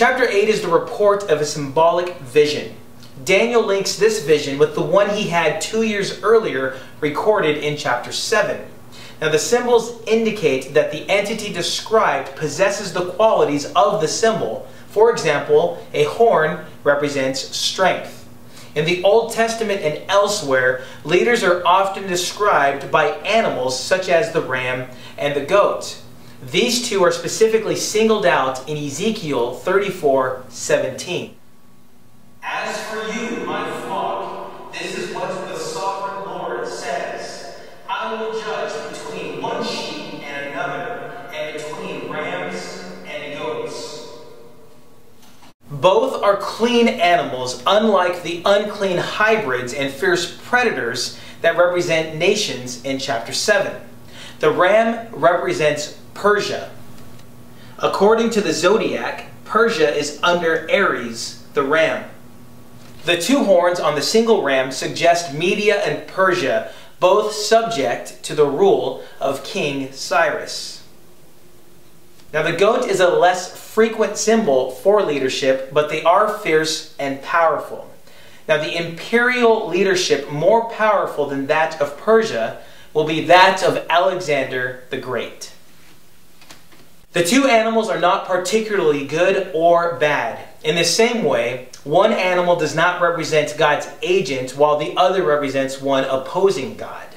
Chapter 8 is the report of a symbolic vision. Daniel links this vision with the one he had 2 years earlier recorded in chapter 7. Now the symbols indicate that the entity described possesses the qualities of the symbol. For example, a horn represents strength. In the Old Testament and elsewhere, leaders are often described by animals such as the ram and the goat. These two are specifically singled out in Ezekiel 34:17. As for you, my flock, this is what the sovereign Lord says. I will judge between one sheep and another, and between rams and goats. Both are clean animals, unlike the unclean hybrids and fierce predators that represent nations in chapter 7. The ram represents Persia. According to the zodiac, Persia is under Aries, the ram. The two horns on the single ram suggest Media and Persia, both subject to the rule of King Cyrus. Now the goat is a less frequent symbol for leadership, but they are fierce and powerful. Now the imperial leadership, more powerful than that of Persia, will be that of Alexander the Great. The two animals are not particularly good or bad. In the same way, one animal does not represent God's agent while the other represents one opposing God.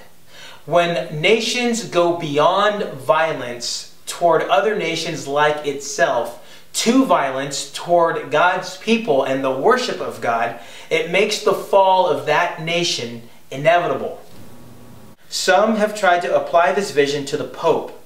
When nations go beyond violence toward other nations like itself to violence toward God's people and the worship of God, it makes the fall of that nation inevitable. Some have tried to apply this vision to the Pope,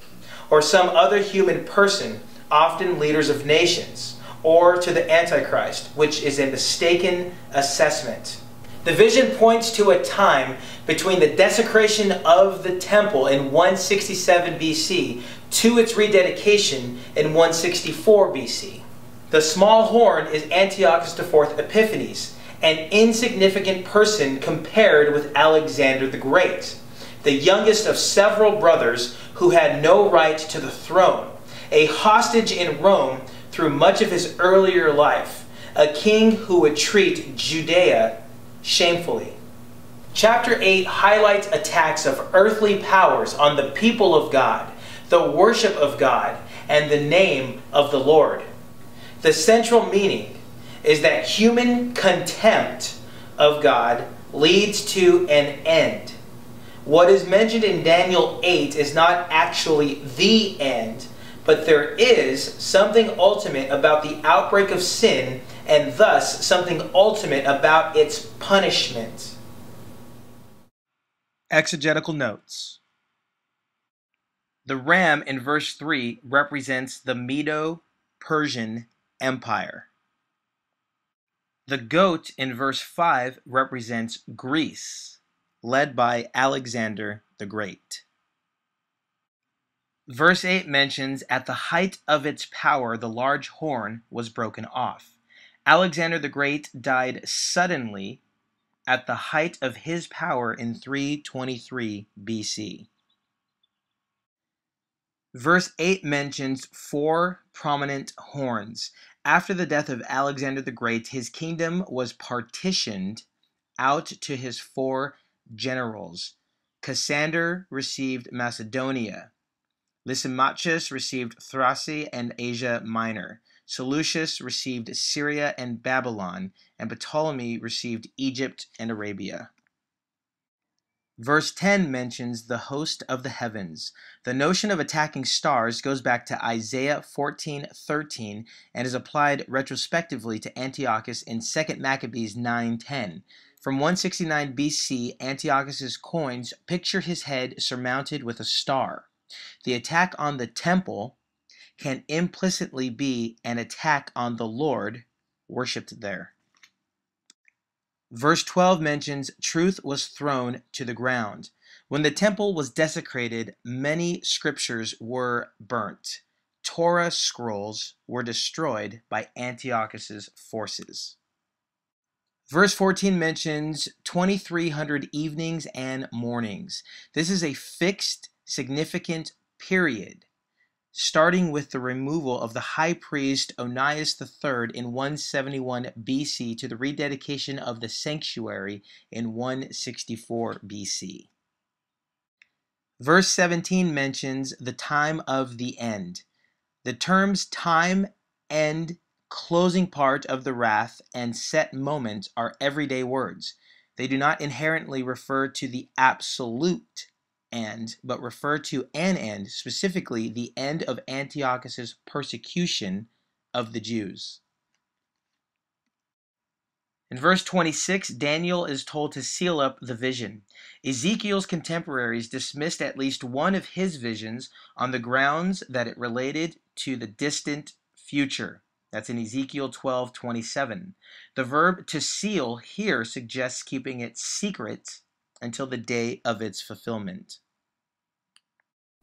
or some other human person, often leaders of nations, or to the Antichrist, which is a mistaken assessment. The vision points to a time between the desecration of the temple in 167 BC to its rededication in 164 BC. The small horn is Antiochus IV Epiphanes, an insignificant person compared with Alexander the Great, the youngest of several brothers who had no right to the throne, a hostage in Rome through much of his earlier life, a king who would treat Judea shamefully. Chapter 8 highlights attacks of earthly powers on the people of God, the worship of God, and the name of the Lord. The central meaning is that human contempt of God leads to an end. What is mentioned in Daniel 8 is not actually the end, but there is something ultimate about the outbreak of sin, and thus something ultimate about its punishment. Exegetical notes. The ram in verse 3 represents the Medo-Persian Empire. The goat in verse 5 represents Greece, led by Alexander the Great. Verse 8 mentions, at the height of its power, the large horn was broken off. Alexander the Great died suddenly at the height of his power in 323 BC. Verse 8 mentions 4 prominent horns. After the death of Alexander the Great, his kingdom was partitioned out to his 4 generals. Cassander received Macedonia. Lysimachus received Thrace and Asia Minor. Seleucus received Syria and Babylon, and Ptolemy received Egypt and Arabia. Verse 10 mentions the host of the heavens. The notion of attacking stars goes back to Isaiah 14:13 and is applied retrospectively to Antiochus in 2 Maccabees 9:10. From 169 BC, Antiochus's coins picture his head surmounted with a star. The attack on the temple can implicitly be an attack on the Lord worshipped there. Verse 12 mentions truth was thrown to the ground. When the temple was desecrated, many scriptures were burnt. Torah scrolls were destroyed by Antiochus's forces. Verse 14 mentions 2,300 evenings and mornings. This is a fixed, significant period. starting with the removal of the high priest Onias III in 171 BC to the rededication of the sanctuary in 164 BC. Verse 17 mentions the time of the end. The terms time, end, closing part of the wrath, and set moment are everyday words. They do not inherently refer to the absolute end, but refer to an end, specifically the end of Antiochus's persecution of the Jews. In verse 26, Daniel is told to seal up the vision. Ezekiel's contemporaries dismissed at least one of his visions on the grounds that it related to the distant future. That's in Ezekiel 12:27. The verb to seal here suggests keeping it secret until the day of its fulfillment.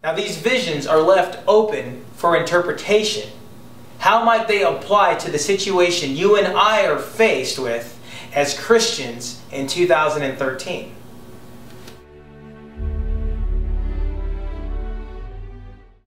Now these visions are left open for interpretation. How might they apply to the situation you and I are faced with as Christians in 2013?